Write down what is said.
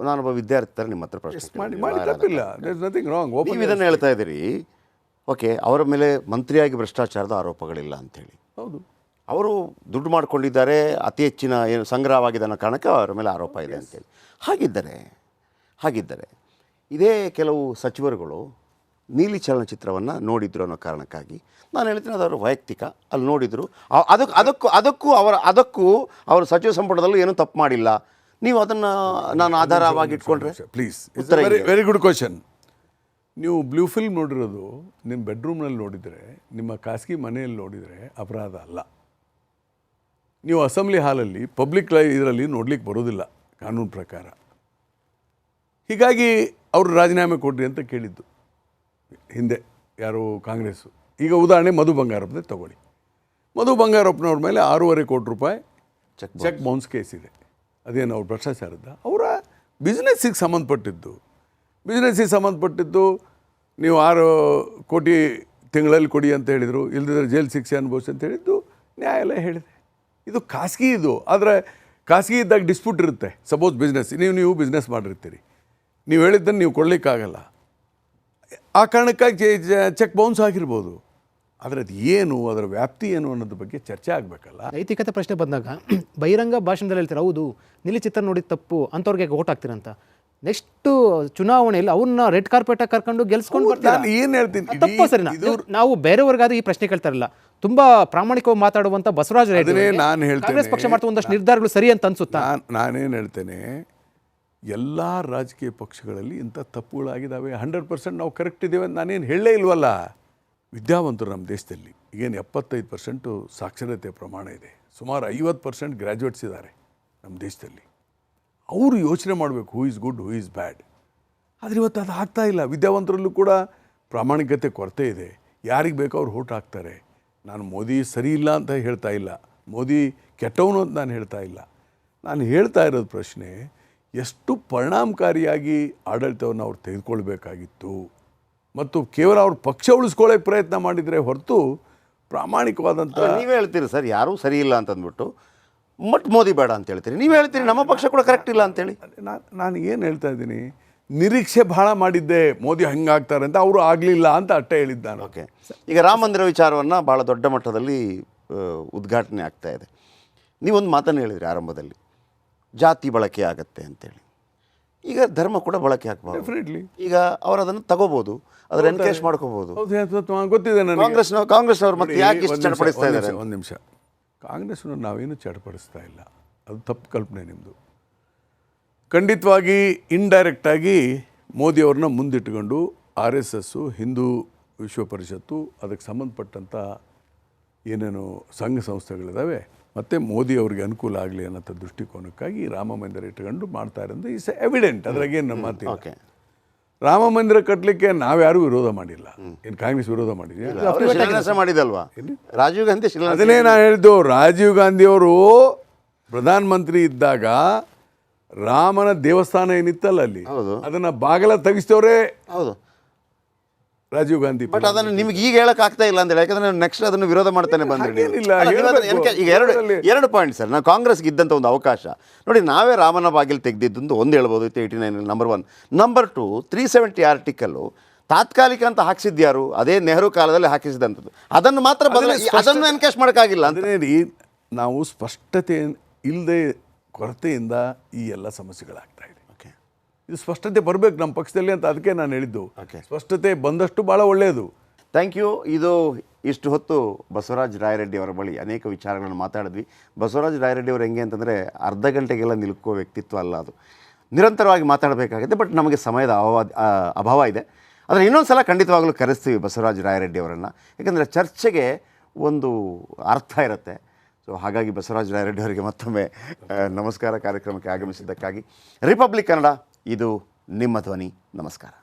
ನಾನೊಬ್ಬ ವಿದ್ಯಾರ್ಥಿ ಥರ ನಿಮ್ಮ ಹತ್ರ ಪ್ರಶ್ನೆ ಮಾಡಿ ತಪ್ಪಿಲ್ಲ, ದೇರ್ ಇಸ್ ನಥಿಂಗ್ ರಾಂಗ್. ನೀವು ಇದನ್ನು ಹೇಳ್ತಾ ಇದ್ದೀರಿ, ಓಕೆ, ಅವರ ಮೇಲೆ ಮಂತ್ರಿಯಾಗಿ ಭ್ರಷ್ಟಾಚಾರದ ಆರೋಪಗಳಿಲ್ಲ ಅಂಥೇಳಿ. ಹೌದು, ಅವರು ದುಡ್ಡು ಮಾಡ್ಕೊಂಡಿದ್ದಾರೆ, ಅತಿ ಹೆಚ್ಚಿನ ಏನು ಸಂಗ್ರಹವಾಗಿದೆ ಅನ್ನೋ ಕಾರಣಕ್ಕೆ ಅವರ ಮೇಲೆ ಆರೋಪ ಇದೆ ಅಂತೇಳಿ. ಹಾಗಿದ್ದರೆ ಇದೇ ಕೆಲವು ಸಚಿವರುಗಳು ನೀಲಿ ಚಲನಚಿತ್ರವನ್ನು ನೋಡಿದ್ರು ಅನ್ನೋ ಕಾರಣಕ್ಕಾಗಿ ನಾನು ಹೇಳ್ತೀನಿ ಅದು ಅವರು ವೈಯಕ್ತಿಕ, ಅಲ್ಲಿ ನೋಡಿದರು, ಅದಕ್ಕೂ ಅವರು ಸಚಿವ ಸಂಪುಟದಲ್ಲೂ ಏನೂ ತಪ್ಪು ಮಾಡಿಲ್ಲ. ನೀವು ಅದನ್ನು ನಾನು ಆಧಾರವಾಗಿ ಇಟ್ಕೊಂಡ್ರೆ ಪ್ಲೀಸ್. Very good question. ನೀವು ಬ್ಲೂ ಫಿಲ್ಮ್ ನೋಡಿರೋದು ನಿಮ್ಮ ಬೆಡ್ರೂಮ್ನಲ್ಲಿ ನೋಡಿದರೆ, ನಿಮ್ಮ ಖಾಸಗಿ ಮನೆಯಲ್ಲಿ ನೋಡಿದರೆ ಅಪರಾಧ ಅಲ್ಲ. ನೀವು ಅಸೆಂಬ್ಲಿ ಹಾಲಲ್ಲಿ ಪಬ್ಲಿಕ್ ಇದರಲ್ಲಿ ನೋಡ್ಲಿಕ್ಕೆ ಬರೋದಿಲ್ಲ ಕಾನೂನು ಪ್ರಕಾರ. ಹೀಗಾಗಿ ಅವರು ರಾಜೀನಾಮೆ ಕೊಡ್ರಿ ಅಂತ ಕೇಳಿದ್ದು ಹಿಂದೆ ಯಾರು ಕಾಂಗ್ರೆಸ್ಸು. ಈಗ ಉದಾಹರಣೆ ಮಧು ಬಂಗಾರಪ್ಪನೇ ತಗೊಳ್ಳಿ. ಮಧು ಬಂಗಾರಪ್ಪನವ್ರ ಮೇಲೆ 6.5 ಕೋಟಿ ರೂಪಾಯಿ ಚೆಕ್ ಬೌನ್ಸ್ ಕೇಸ್ ಇದೆ. ಅದೇನು ಅವ್ರ ಭ್ರಷ್ಟಾಚಾರದ, ಅವರ ಬಿಸ್ನೆಸ್ಸಿಗೆ ಸಂಬಂಧಪಟ್ಟಿದ್ದು ನೀವು 6 ಕೋಟಿ ತಿಂಗಳಲ್ಲಿ ಕೊಡಿ ಅಂತ ಹೇಳಿದರು, ಇಲ್ಲದಿದ್ದರೆ ಜೈಲು ಶಿಕ್ಷೆ ಅನುಭವಿಸಿ ಅಂತ ಹೇಳಿದ್ದು ನ್ಯಾಯಾಲಯ ಹೇಳಿದೆ. ಇದು ಖಾಸಗಿ, ಆದರೆ ಖಾಸಗಿ ಇದ್ದಾಗ ಡಿಸ್ಪ್ಯೂಟ್ ಇರುತ್ತೆ. ಸಪೋಸ್ ಬಿಸ್ನೆಸ್, ನೀವು ಬಿಸ್ನೆಸ್ ಮಾಡಿರ್ತೀರಿ, ನೀವು ಹೇಳಿದ್ದನ್ನು ನೀವು ಕೊಡಲಿಕ್ಕಾಗಲ್ಲ, ಆ ಕಾರಣಕ್ಕಾಗಿ ಚೆಕ್ ಬೌನ್ಸ್ ಆಗಿರ್ಬೋದು. ಆದರೆ ಅದು ಏನು, ಅದರ ವ್ಯಾಪ್ತಿ ಏನು ಅನ್ನೋದ್ರ ಬಗ್ಗೆ ಚರ್ಚೆ ಆಗಬೇಕಲ್ಲ. ನೈತಿಕತೆ ಪ್ರಶ್ನೆ ಬಂದಾಗ ಬಹಿರಂಗ ಭಾಷಣದಲ್ಲಿ ಹೇಳ್ತಾರೆ, ಹೌದು ನೀಲಿ ಚಿತ್ರ ನೋಡಿದ ತಪ್ಪು ಅಂಥವ್ರಿಗೆ ಓಟ್ ಹಾಕ್ತೀರಂತ. ನೆಕ್ಸ್ಟ್ ಚುನಾವಣೆಯಲ್ಲಿ ಅವ್ರನ್ನ ರೆಡ್ ಕಾರ್ಪೆಟ್ ಕರ್ಕೊಂಡು ಗೆಲ್ಸ್ಕೊಂಡು ಬರ್ತಾರೆ. ಏನು ಹೇಳ್ತೀನಿ, ತಪ್ಪು ಸರಿನಾ? ನಾವು ಬೇರೆಯವ್ರಿಗಾದ್ರೂ ಈ ಪ್ರಶ್ನೆ ಕೇಳ್ತಾ ಇರಲ್ಲ. ತುಂಬಾ ಪ್ರಾಮಾಣಿಕವಾಗಿ ಮಾತಾಡುವಂಥ ಬಸವರಾಜ ರೆಡ್ಡಿ ನಾನು ಹೇಳ್ತೇನೆ, ಕಾಂಗ್ರೆಸ್ ಪಕ್ಷ ಮಾಡ್ತಾ ಒಂದಷ್ಟು ನಿರ್ಧಾರಗಳು ಸರಿ ಅಂತ ಅನ್ಸುತ್ತಾ? ನಾನೇನು ಹೇಳ್ತೇನೆ, ಎಲ್ಲ ರಾಜಕೀಯ ಪಕ್ಷಗಳಲ್ಲಿ ಇಂಥ ತಪ್ಪುಗಳಾಗಿದ್ದಾವೆ. 100% ನಾವು ಕರೆಕ್ಟ್ ಇದ್ದೇವೆ ಅಂತ ನಾನೇನು ಹೇಳಲೇ ಇಲ್ವಲ್ಲ. ವಿದ್ಯಾವಂತರು ನಮ್ಮ ದೇಶದಲ್ಲಿ ಈಗೇನು 75% ಸಾಕ್ಷರತೆ ಪ್ರಮಾಣ ಇದೆ, ಸುಮಾರು 50% ಗ್ರ್ಯಾಜುಯೇಟ್ಸ್ ಇದ್ದಾರೆ ನಮ್ಮ ದೇಶದಲ್ಲಿ. ಅವರು ಯೋಚನೆ ಮಾಡಬೇಕು, who is good, who is bad. ಆದರೆ ಇವತ್ತು ಅದು ಆಗ್ತಾ ಇಲ್ಲ. ವಿದ್ಯಾವಂತರಲ್ಲೂ ಕೂಡ ಪ್ರಾಮಾಣಿಕತೆ ಕೊರತೆ ಇದೆ. ಯಾರಿಗೆ ಬೇಕೋ ಅವ್ರು ಓಟ್ ಹಾಕ್ತಾರೆ. ನಾನು ಮೋದಿ ಸರಿ ಇಲ್ಲ ಅಂತ ಹೇಳ್ತಾ ಇಲ್ಲ, ಮೋದಿ ಕೆಟ್ಟವನು ಅಂತ ನಾನು ಹೇಳ್ತಾ ಇಲ್ಲ. ನಾನು ಹೇಳ್ತಾ ಇರೋದು ಪ್ರಶ್ನೆ, ಎಷ್ಟು ಪರಿಣಾಮಕಾರಿಯಾಗಿ ಆಡಳಿತವನ್ನು ಅವ್ರು ತೆಗೆದುಕೊಳ್ಬೇಕಾಗಿತ್ತು ಮತ್ತು ಕೇವಲ ಅವ್ರ ಪಕ್ಷ ಉಳಿಸ್ಕೊಳ್ಳೋಕೆ ಪ್ರಯತ್ನ ಮಾಡಿದರೆ ಹೊರತು ಪ್ರಾಮಾಣಿಕವಾದಂಥ. ನೀವೇ ಹೇಳ್ತೀರಿ ಸರ್, ಯಾರೂ ಸರಿ ಇಲ್ಲ ಅಂತಂದ್ಬಿಟ್ಟು ಮೋದಿ ಬೇಡ ಅಂತ ಹೇಳ್ತೀರಿ. ನೀವು ಹೇಳ್ತೀರಿ ನಮ್ಮ ಪಕ್ಷ ಕೂಡ ಕರೆಕ್ಟ್ ಇಲ್ಲ ಅಂತೇಳಿ. ನಾನು ಏನು ಹೇಳ್ತಾ ಇದ್ದೀನಿ, ನಿರೀಕ್ಷೆ ಭಾಳ ಮಾಡಿದ್ದೆ ಮೋದಿ ಹಂಗಾಗ್ತಾರೆ ಅಂತ, ಅವರು ಆಗಲಿಲ್ಲ ಅಂತ ಅಟ್ಟೆ ಹೇಳಿದ್ದಾನೆ. ಓಕೆ, ಈಗ ರಾಮ ಮಂದಿರ ವಿಚಾರವನ್ನು ಭಾಳ ದೊಡ್ಡ ಮಟ್ಟದಲ್ಲಿ ಉದ್ಘಾಟನೆ ಆಗ್ತಾ ಇದೆ. ನೀವೊಂದು ಮಾತನ್ನು ಹೇಳಿದ್ರಿ ಆರಂಭದಲ್ಲಿ, ಜಾತಿ ಬಳಕೆ ಆಗತ್ತೆ ಅಂತೇಳಿ. ಈಗ ಧರ್ಮ ಕೂಡ ಬಳಕೆ ಆಗ್ಬೋದು. ಡೆಫಿನೆಟ್ಲಿ ಈಗ ಅವರು ಅದನ್ನು ತಗೋಬೋದು, ಅದರ ಎನ್ಕೇಜ್ ಮಾಡ್ಕೋಬೋದು. ಗೊತ್ತಿದೆ ನನಗೆ. ಕಾಂಗ್ರೆಸ್ನವ್ರು ಮತ್ತೆ ಯಾಕೆ ಇಷ್ಟು ಚಡಪಡಿಸ್ತಾ ಇದ್ದಾರೆ? ಒಂದು ನಿಮಿಷ, ಕಾಂಗ್ರೆಸ್ನವ್ರು ನಾವೇನು ಚಡಪಡಿಸ್ತಾ ಇಲ್ಲ, ಅದು ತಪ್ಪು ಕಲ್ಪನೆ ನಿಮ್ಮದು. ಖಂಡಿತವಾಗಿ ಇಂಡೈರೆಕ್ಟಾಗಿ ಮೋದಿಯವ್ರನ್ನ ಮುಂದಿಟ್ಟುಕೊಂಡು RSS, ಹಿಂದೂ ವಿಶ್ವ ಪರಿಷತ್ತು, ಅದಕ್ಕೆ ಸಂಬಂಧಪಟ್ಟಂಥ ಏನೇನು ಸಂಘ ಸಂಸ್ಥೆಗಳಿದ್ದಾವೆ, ಮತ್ತು ಮೋದಿ ಅವ್ರಿಗೆ ಅನುಕೂಲ ಆಗಲಿ ಅನ್ನೋ ದೃಷ್ಟಿಕೋನಕ್ಕಾಗಿ ರಾಮ ಮಂದಿರ ಇಟ್ಕೊಂಡು ಮಾಡ್ತಾ ಇರೋದು ಇಸ್ ಎವಿಡೆಂಟ್. ಅದ್ರಾಗೇನು ನಮ್ಮ ಮಾತಿಲ್ಲ. ರಾಮ ಮಂದಿರ ಕಟ್ಟಲಿಕ್ಕೆ ನಾವ್ಯಾರೂ ವಿರೋಧ ಮಾಡಿಲ್ಲ. ಏನು ಕಾಂಗ್ರೆಸ್ ವಿರೋಧ ಮಾಡಿದಲ್ವಾ? ರಾಜೀವ್ ಗಾಂಧಿ ಅದನ್ನೇ ನಾನು ಹೇಳಿದ್ದು. ರಾಜೀವ್ ಗಾಂಧಿಯವರು ಪ್ರಧಾನಮಂತ್ರಿ ಇದ್ದಾಗ ರಾಮನ ದೇವಸ್ಥಾನ ಏನಿತ್ತಲ್ಲ ಅಲ್ಲಿ, ಅದನ್ನು ಬಾಗಲ ತೆಗಿಸ್ತವ್ರೆ. ಹೌದು, ರಾಜೀವ್ ಗಾಂಧಿ. ಬಟ್ ಅದನ್ನು ನಿಮ್ಗೆ ಈಗ ಹೇಳಕ್ ಆಗ್ತಾ ಇಲ್ಲ ಅಂತ ಹೇಳಿ, ಯಾಕಂದ್ರೆ ನೆಕ್ಸ್ಟ್ ಅದನ್ನು ವಿರೋಧ ಮಾಡ್ತಾನೆ ಬಂದ್ರಿ. ಈಗ ಎರಡು ಪಾಯಿಂಟ್ ಸರ್. ನಾವು ಕಾಂಗ್ರೆಸ್ಗೆ ಇದ್ದಂಥ ಒಂದು ಅವಕಾಶ ನೋಡಿ, ನಾವೇ ರಾಮನ ಬಾಗಿಲು ತೆಗೆದಿದ್ದು ಒಂದು ಹೇಳ್ಬೋದು. 89 ನಂಬರ್ 1. ನಂಬರ್ 2, 370 ಆರ್ಟಿಕಲ್ಲು ತಾತ್ಕಾಲಿಕ ಅಂತ ಹಾಕಿಸಿದ್ಯಾರು? ಅದೇ ನೆಹರು ಕಾಲದಲ್ಲಿ ಹಾಕಿಸಿದಂಥದ್ದು. ಅದನ್ನು ಮಾತ್ರ ಅದನ್ನು ಎನ್ಕೇಶ್ ಮಾಡೋಕ್ಕಾಗಿಲ್ಲ ಅಂದರೆ ನಾವು ಸ್ಪಷ್ಟತೆ ಇಲ್ಲದೆ ಕೊರತೆಯಿಂದ ಈ ಎಲ್ಲ ಸಮಸ್ಯೆಗಳಾಗ್ತಾ ಇದೆ. ಇದು ಸ್ಪಷ್ಟತೆ ಬರಬೇಕು ನಮ್ಮ ಪಕ್ಷದಲ್ಲಿ ಅಂತ ಅದಕ್ಕೆ ನಾನು ಹೇಳಿದ್ದು. ಸ್ಪಷ್ಟತೆ ಬಂದಷ್ಟು ಭಾಳ ಒಳ್ಳೆಯದು. Thank you. ಇಷ್ಟು ಹೊತ್ತು ಬಸವರಾಜ ರಾಯರೆಡ್ಡಿ ಅವರ ಬಳಿ ಅನೇಕ ವಿಚಾರಗಳನ್ನು ಮಾತಾಡಿದ್ವಿ. ಬಸವರಾಜ ರಾಯರೆಡ್ಡಿ ಅವರು ಹೆಂಗೆ ಅಂತಂದರೆ ಅರ್ಧ ಗಂಟೆಗೆಲ್ಲ ನಿಲ್ಕೋ ವ್ಯಕ್ತಿತ್ವ ಅಲ್ಲ, ಅದು ನಿರಂತರವಾಗಿ ಮಾತಾಡಬೇಕಾಗುತ್ತೆ. ಬಟ್ ನಮಗೆ ಸಮಯದ ಅಭಾವ ಇದೆ. ಆದರೆ ಇನ್ನೊಂದು ಸಲ ಖಂಡಿತವಾಗಲೂ ಕರೆಸ್ತೀವಿ ಬಸವರಾಜ ರಾಯರೆಡ್ಡಿ ಅವರನ್ನು, ಯಾಕಂದರೆ ಚರ್ಚೆಗೆ ಒಂದು ಅರ್ಥ ಇರುತ್ತೆ. ಸೊ ಹಾಗಾಗಿ ಬಸವರಾಜ ರಾಯರೆಡ್ಡಿ ಅವರಿಗೆ ಮತ್ತೊಮ್ಮೆ ನಮಸ್ಕಾರ. ಕಾರ್ಯಕ್ರಮಕ್ಕೆ ಆಗಮಿಸಿದ್ದಕ್ಕಾಗಿ. ರಿಪಬ್ಲಿಕ್ ಕನ್ನಡ, ಇದು ನಿಮ್ಮ ಧ್ವನಿ. ನಮಸ್ಕಾರ.